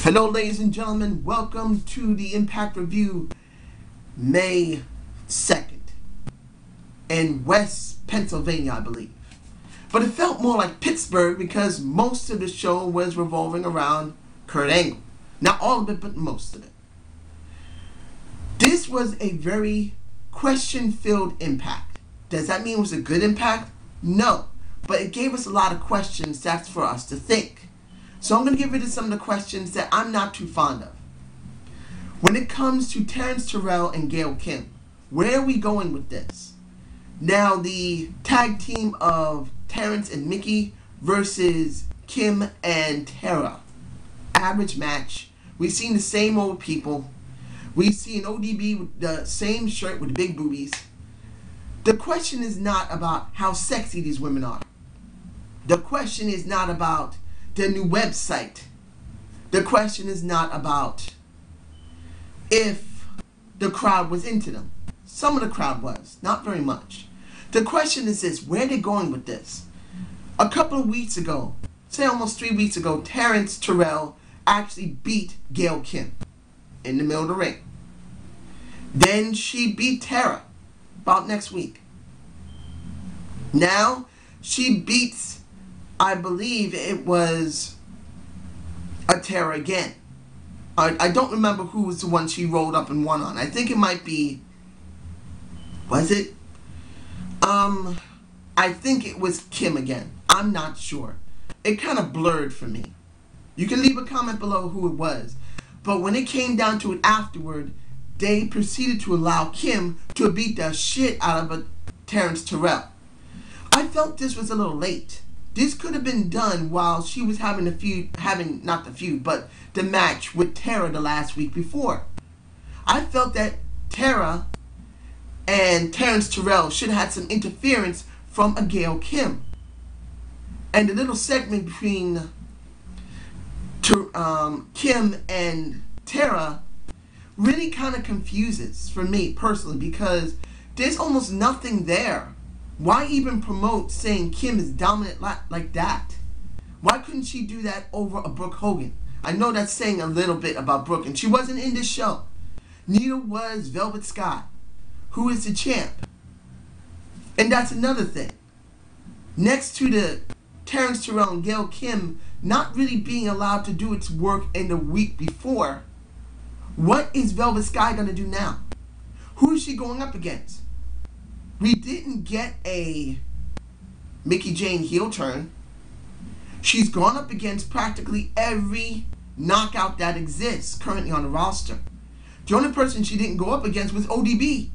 Hello, ladies and gentlemen. Welcome to the Impact Review, May 2nd, in West Pennsylvania, I believe. But it felt more like Pittsburgh because most of the show was revolving around Kurt Angle. Not all of it, but most of it. This was a very question-filled Impact. Does that mean it was a good Impact? No. But it gave us a lot of questions that's for us to think. So I'm going to get rid of some of the questions that I'm not too fond of. When it comes to Terrence Terrell and Gail Kim, where are we going with this? Now, the tag team of Terrence and Mickey versus Kim and Tara. Average match. We've seen the same old people. We see an ODB with the same shirt with big boobies. The question is not about how sexy these women are. The question is not about the new website. The question is not about if the crowd was into them. Some of the crowd was, not very much. The question is this: where are they going with this? A couple of weeks ago, say almost 3 weeks ago, Terrence Terrell actually beat Gail Kim in the middle of the ring. Then she beat Tara about next week. Now she beats, I believe it was a Tara again. I don't remember who was the one she rolled up and won on. I think it might be, was it? I think it was Kim again. I'm not sure. It kind of blurred for me. You can leave a comment below who it was. But when it came down to it afterward, they proceeded to allow Kim to beat the shit out of a Terrence Terrell. I felt this was a little late. This could have been done while she was having the match with Tara the last week before. I felt that Tara and Terrence Terrell should have had some interference from a Gail Kim. And the little segment between Kim and Tara really kind of confuses for me personally, because there's almost nothing there. Why even promote saying Kim is dominant like that? Why couldn't she do that over a Brooke Hogan? I know that's saying a little bit about Brooke, and she wasn't in this show. Neither was Velvet Sky, who is the champ. And that's another thing. Next to the Terrence Terrell and Gail Kim not really being allowed to do its work in the week before, what is Velvet Sky going to do now? Who is she going up against? We didn't get a Mickie Jane heel turn. She's gone up against practically every knockout that exists currently on the roster. The only person she didn't go up against was ODB.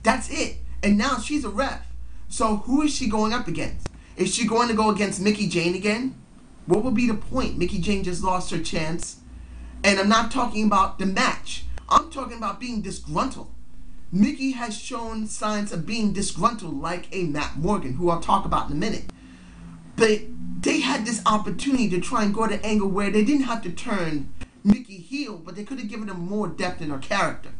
That's it. And now she's a ref. So who is she going up against? Is she going to go against Mickie Jane again? What would be the point? Mickie Jane just lost her chance. And I'm not talking about the match. I'm talking about being disgruntled. Mickie has shown signs of being disgruntled like a Matt Morgan, who I'll talk about in a minute. But they had this opportunity to try and go to an angle where they didn't have to turn Mickie heel, but they could have given them more depth in her character.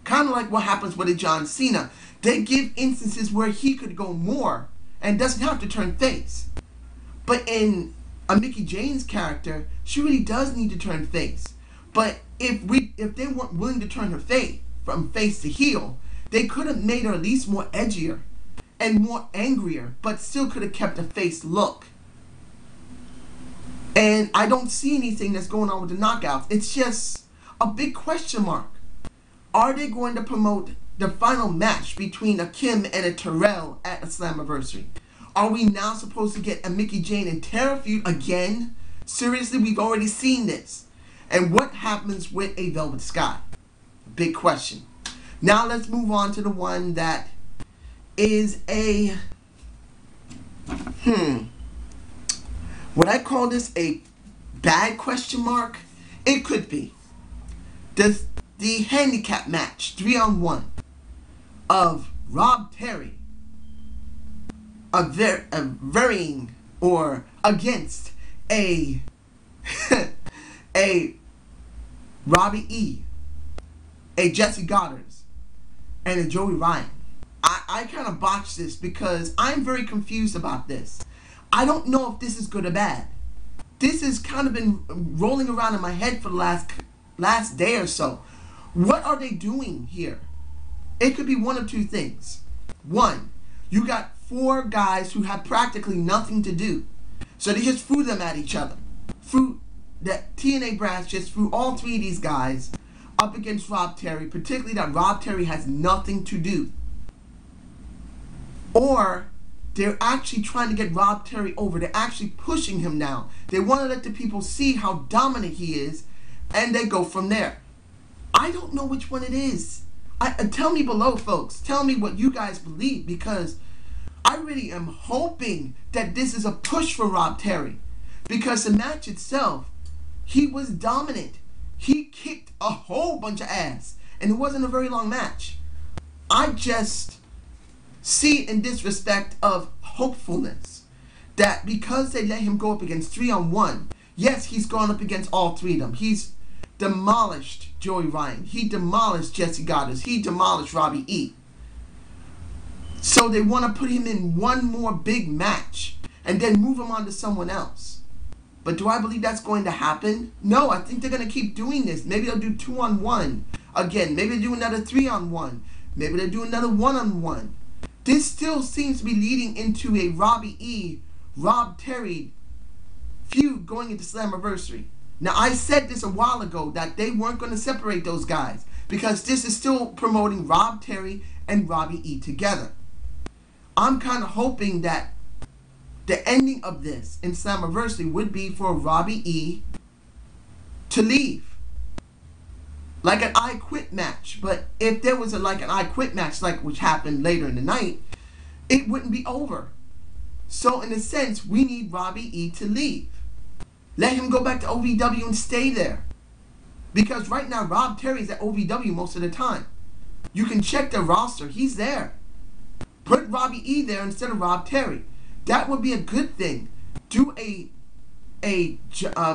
Kind of like what happens with a John Cena. They give instances where he could go more and doesn't have to turn face. But in a Mickie Jane's character, she really does need to turn face. But if they weren't willing to turn her face from face to heel, they could have made her at least more edgier and more angrier, but still could have kept a face look. And I don't see anything that's going on with the knockouts. It's just a big question mark. Are they going to promote the final match between a Kim and a Terrell at a Slammiversary? Are we now supposed to get a Mickie Jane and Tara feud again? Seriously, we've already seen this. And what happens with a Velvet Sky? Big question. Now let's move on to the one that is a would I call this a bad question mark? It could be. The handicap match 3-on-1 of Rob Terry varying or against a a Robbie E, a Jesse Goddard's, and a Joey Ryan. I kind of botched this because I'm very confused about this. I don't know if this is good or bad. this has kind of been rolling around in my head for the last day or so. What are they doing here? It could be one of two things. One, you got 4 guys who have practically nothing to do, so they just threw them at each other. That TNA brass just threw all 3 of these guys up against Rob Terry, particularly that Rob Terry has nothing to do. Or they're actually trying to get Rob Terry over. They're actually pushing him now. They want to let the people see how dominant he is, and they go from there. I don't know which one it is. Tell me below, folks. Tell me what you guys believe, because I really am hoping that this is a push for Rob Terry, because the match itself, he was dominant. He kicked a whole bunch of ass, and it wasn't a very long match. I just see it in this respect of hopefulness, that because they let him go up against 3-on-1, yes, he's gone up against all 3 of them. He's demolished Joey Ryan. He demolished Jesse Goddard. He demolished Robbie E. So they want to put him in one more big match and then move him on to someone else. But do I believe that's going to happen? No, I think they're going to keep doing this. Maybe they'll do 2-on-1 again. Maybe they'll do another 3-on-1. Maybe they'll do another 1-on-1. This still seems to be leading into a Robbie E, Rob Terry feud going into Slammiversary. Now, I said this a while ago that they weren't going to separate those guys, because this is still promoting Rob Terry and Robbie E together. I'm kind of hoping that the ending of this in Slammiversary would be for Robbie E to leave. Like an I Quit match. But if there was an I Quit match, which happened later in the night, it wouldn't be over. So in a sense, we need Robbie E to leave. Let him go back to OVW and stay there. Because right now, Rob Terry's at OVW most of the time. You can check the roster. He's there. Put Robbie E there instead of Rob Terry. That would be a good thing. Do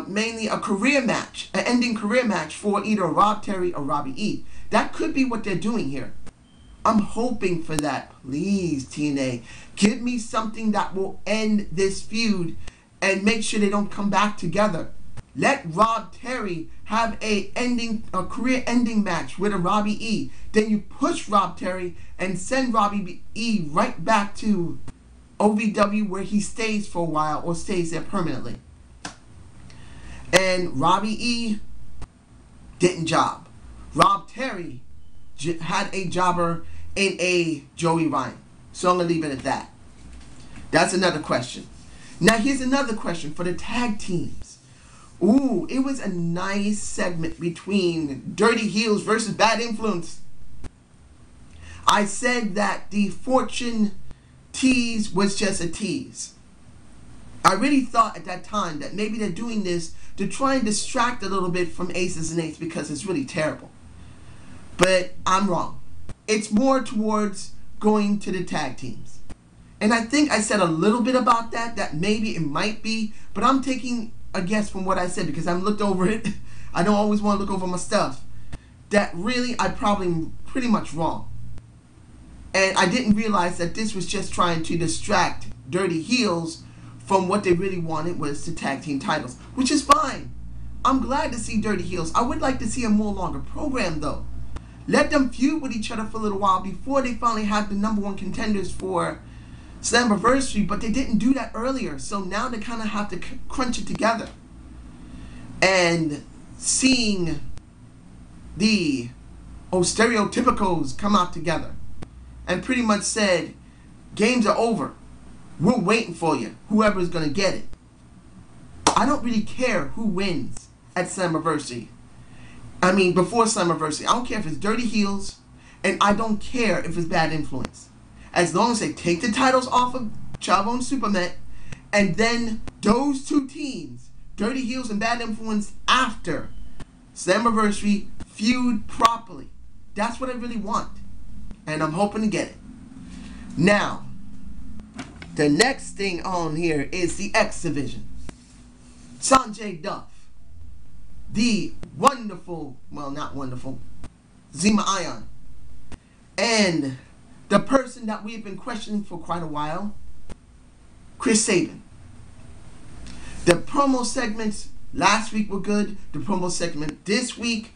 mainly a career match, an ending career match for either Rob Terry or Robbie E. That could be what they're doing here. I'm hoping for that. Please, TNA, give me something that will end this feud and make sure they don't come back together. Let Rob Terry have a career-ending match with a Robbie E. Then you push Rob Terry and send Robbie E right back to OVW, where he stays for a while or stays there permanently. And Robbie E didn't job. Rob Terry had a jobber in a Joey Ryan. So I'm going to leave it at that. That's another question. Now here's another question for the tag teams. Ooh, it was a nice segment between Dirty Heels versus Bad Influence. I said that the Fortune tease was just a tease. I really thought at that time that maybe they're doing this to try and distract a little bit from Aces and Eights, because it's really terrible. But I'm wrong. It's more towards going to the tag teams. And I think I said a little bit about that maybe it might be, but I'm taking a guess from what I said because I've looked over it. I don't always want to look over my stuff. That really, I probably am pretty much wrong. And I didn't realize that this was just trying to distract Dirty Heels from what they really wanted, was the tag team titles, which is fine. I'm glad to see Dirty Heels. I would like to see a more longer program though. Let them feud with each other for a little while before they finally have the #1 contenders for Slammiversary, but they didn't do that earlier, so now they kind of have to crunch it together. And seeing the stereotypicals come out together and pretty much said, games are over, we're waiting for you, whoever's going to get it. I don't really care who wins at Slammiversary. I mean, before Slammiversary, I don't care if it's Dirty Heels, and I don't care if it's Bad Influence. As long as they take the titles off of Chavo and Supermet, and then those two teams, Dirty Heels and Bad Influence, after Slammiversary, feud properly. That's what I really want. And I'm hoping to get it. Now, the next thing on here is the X Division. Sanjay Dutt, the wonderful, well, not wonderful, Zema Ion, and the person that we've been questioning for quite a while, Chris Sabin. The promo segments last week were good. The promo segment this week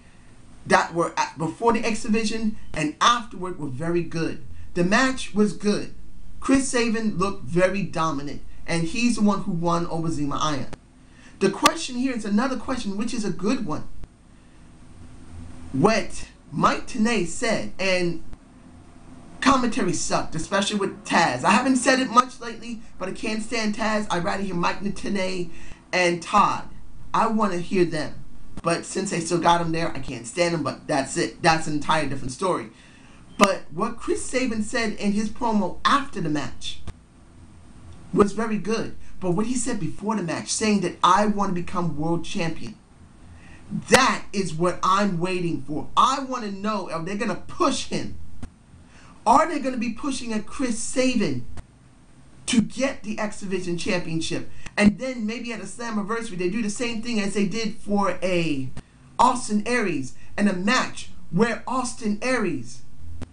that were before the X Division and afterward were very good. The match was good. Chris Sabin looked very dominant, and he's the one who won over Zima Iron. The question here is another question, which is a good one. What Mike TNA said, and commentary sucked, especially with Taz. I haven't said it much lately, but I can't stand Taz. I'd rather hear Mike TNA and Todd. I want to hear them. But since they still got him there, I can't stand him, but that's it. That's an entire different story. But what Chris Sabin said in his promo after the match was very good. But what he said before the match, saying that I want to become world champion, that is what I'm waiting for. I want to know, are they going to push him? Are they going to be pushing at Chris Sabin to get the X Division Championship? And then maybe at a Slammiversary, they do the same thing as they did for a Austin Aries and a match where Austin Aries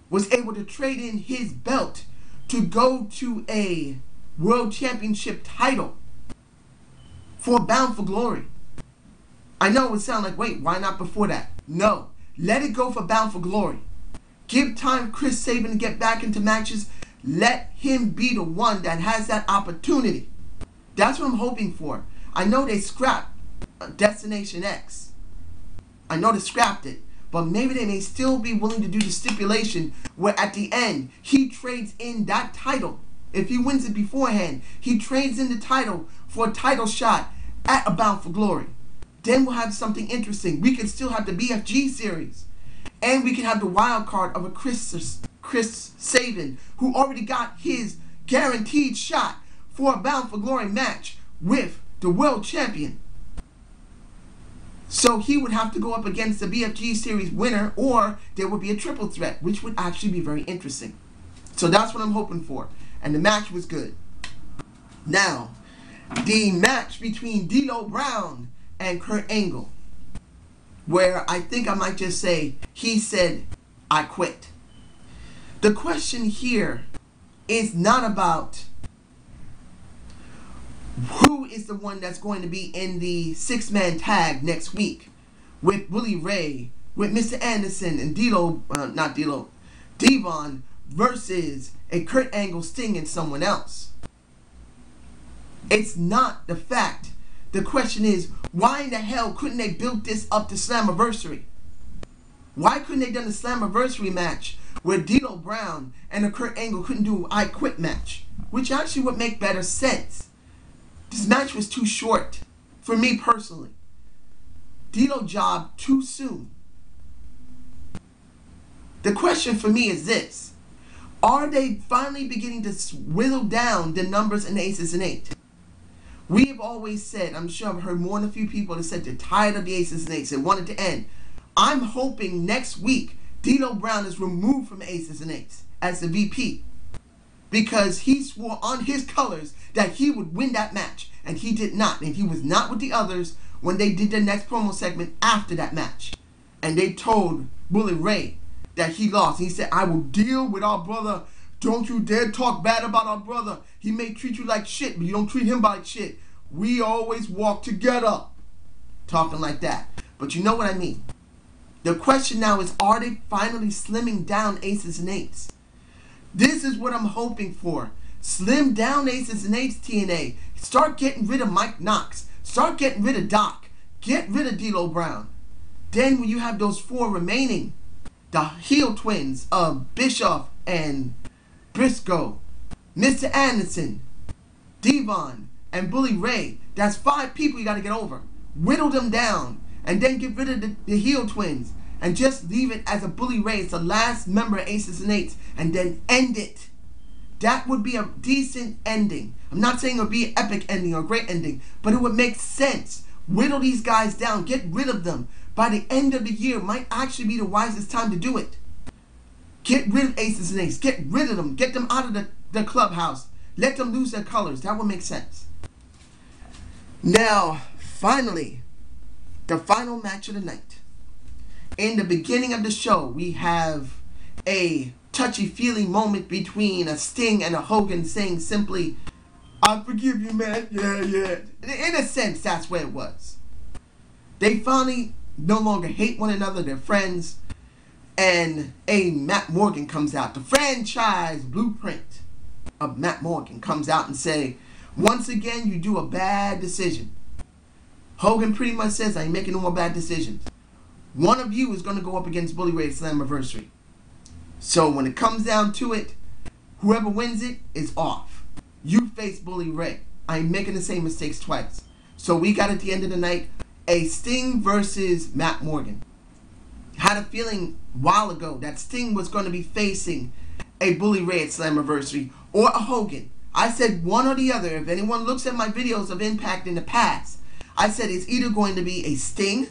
was able to trade in his belt to go to a World Championship title for Bound for Glory. I know it would sound like, wait, why not before that? No, let it go for Bound for Glory. Give time Chris Sabin to get back into matches. Let him be the one that has that opportunity. That's what I'm hoping for. I know they scrapped Destination X. I know they scrapped it. But maybe they may still be willing to do the stipulation where at the end, he trades in that title. If he wins it beforehand, he trades in the title for a title shot at a Bound for Glory. Then we'll have something interesting. We can still have the BFG series. And we can have the wild card of a Chris Sabin, who already got his guaranteed shot for a Bound for Glory match with the world champion. So he would have to go up against the BFG series winner, or there would be a triple threat, which would actually be very interesting. So that's what I'm hoping for. And the match was good. Now, the match between D'Lo Brown and Kurt Angle, where I think I might just say, he said, I quit. The question here is not about who is the one that's going to be in the six-man tag next week with Bully Ray, with Mr. Anderson and Devon versus a Kurt Angle, Sting, and someone else. It's not the fact. The question is, why in the hell couldn't they build this up to Slammiversary? Why couldn't they done the Slammiversary match where D'Lo Brown and a Kurt Angle couldn't do an I Quit match? Which actually would make better sense. This match was too short, for me personally. D'Lo jobbed too soon. The question for me is this. Are they finally beginning to whittle down the numbers in Aces and Eights? We have always said, I'm sure I've heard more than a few people that said they're tired of the Aces and Eights. They want it to end. I'm hoping next week D'Lo Brown is removed from Aces and Eights as the VP. Because he swore on his colors that he would win that match. And he did not. And he was not with the others when they did the next promo segment after that match. And they told Bully Ray that he lost. He said, I will deal with our brother. Don't you dare talk bad about our brother. He may treat you like shit, but you don't treat him like shit. We always walk together. Talking like that. But you know what I mean. The question now is, are they finally slimming down Aces and Eights? This is what I'm hoping for. Slim down Aces and Eights, TNA. Start getting rid of Mike Knox. Start getting rid of Doc. Get rid of D'Lo Brown. Then when you have those four remaining, the heel twins of Bischoff and Briscoe, Mr. Anderson, Devon, and Bully Ray, that's 5 people you got to get over. Whittle them down, and then get rid of the heel twins, and just leave it as a Bully Ray. It's the last member of Aces and Eights, and then end it. That would be a decent ending. I'm not saying it would be an epic ending or a great ending, but it would make sense. Whittle these guys down. Get rid of them. By the end of the year might actually be the wisest time to do it. Get rid of Aces and Eights. Get rid of them. Get them out of the clubhouse. Let them lose their colors. That would make sense. Now, finally, the final match of the night. In the beginning of the show, we have a touchy-feely moment between a Sting and a Hogan saying simply, I forgive you, man. Yeah, yeah. In a sense, that's where it was. They finally no longer hate one another. They're friends. And Matt Morgan comes out. The franchise blueprint of Matt Morgan comes out and say, once again, you do a bad decision. Hogan pretty much says, I ain't making no more bad decisions. One of you is going to go up against Bully Ray at Slammiversary. So when it comes down to it, whoever wins it is off. You face Bully Ray. I ain't making the same mistakes twice. So we got at the end of the night a Sting versus Matt Morgan. Had a feeling a while ago that Sting was going to be facing a Bully Ray at Slammiversary or a Hogan. I said one or the other. If anyone looks at my videos of Impact in the past, I said it's either going to be a Sting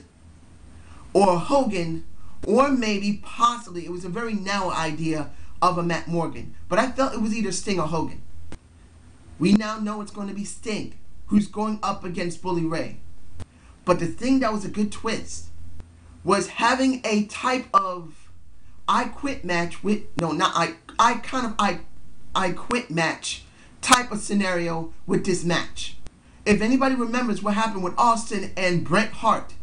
or a Hogan, or maybe possibly, it was a very narrow idea of a Matt Morgan. But I felt it was either Sting or Hogan. We now know it's going to be Sting who's going up against Bully Ray. But the thing that was a good twist was having a type of I quit match with, no, not I quit match type of scenario with this match. If anybody remembers what happened with Austin and Bret Hart,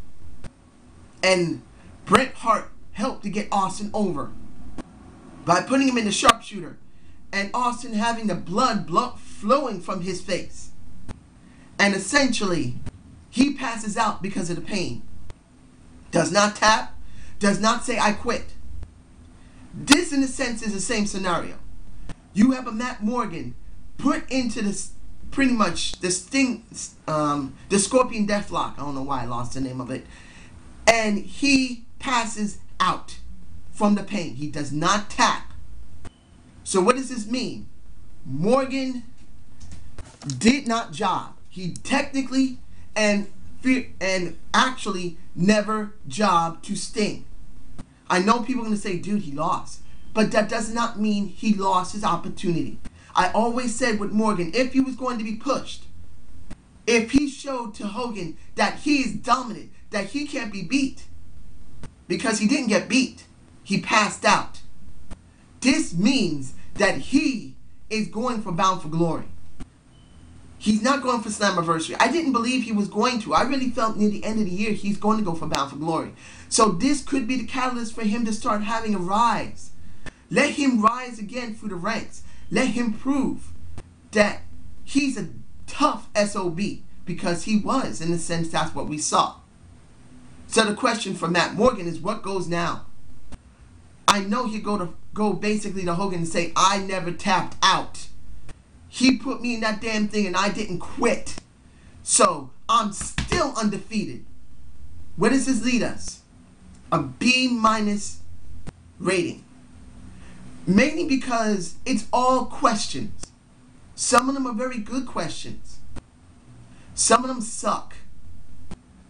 and Bret Hart helped to get Austin over by putting him in the sharpshooter, and Austin having the blood flowing from his face, and essentially he passes out because of the pain. Does not tap, does not say I quit. This in a sense is the same scenario. You have a Matt Morgan put into this pretty much the Sting, the Scorpion Deathlock. I don't know why I lost the name of it. And he passes out from the pain. He does not tap. So what does this mean? Morgan did not job. He technically and actually never jobbed to Sting. I know people are going to say, dude, he lost. But that does not mean he lost his opportunity. I always said with Morgan, if he was going to be pushed, if he showed to Hogan that he is dominant, that he can't be beat, because he didn't get beat, he passed out. This means that he is going for Bound for Glory. He's not going for Slammiversary. I didn't believe he was going to. I really felt near the end of the year he's going to go for Bound for Glory. So this could be the catalyst for him to start having a rise. Let him rise again through the ranks. Let him prove that he's a tough SOB, because he was. In a sense, that's what we saw. So the question for Matt Morgan is, what goes now? I know he'd go basically to Hogan and say, I never tapped out. He put me in that damn thing and I didn't quit. So I'm still undefeated. Where does this lead us? A B- rating. Mainly because it's all questions. Some of them are very good questions. Some of them suck.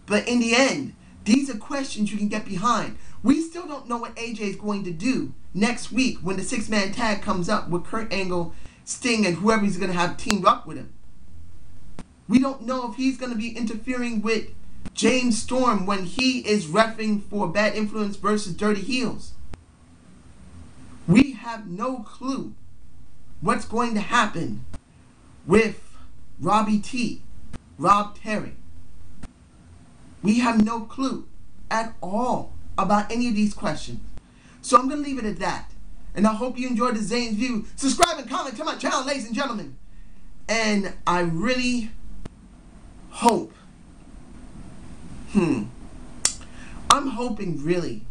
But in the end, these are questions you can get behind. We still don't know what AJ is going to do next week when the 6-man tag comes up with Kurt Angle, Sting, and whoever he's going to have teamed up with him. We don't know if he's going to be interfering with James Storm when he is reffing for Bad Influence versus Dirty Heels. We have no clue what's going to happen with Robbie T, Rob Terry. We have no clue at all about any of these questions. So I'm going to leave it at that. And I hope you enjoyed the Zane's View. Subscribe and comment to my channel, ladies and gentlemen. And I really hope, I'm hoping really,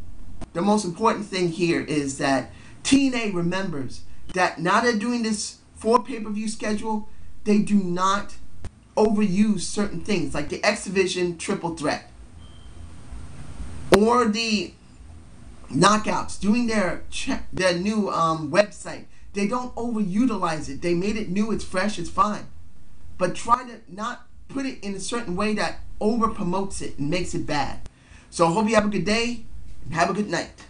the most important thing here is that TNA remembers that now they're doing this 4 pay-per-view schedule, they do not overuse certain things like the X Division Triple Threat or the Knockouts, doing their new website. They don't overutilize it. They made it new, it's fresh, it's fine. But try to not put it in a certain way that over promotes it and makes it bad. So I hope you have a good day and have a good night.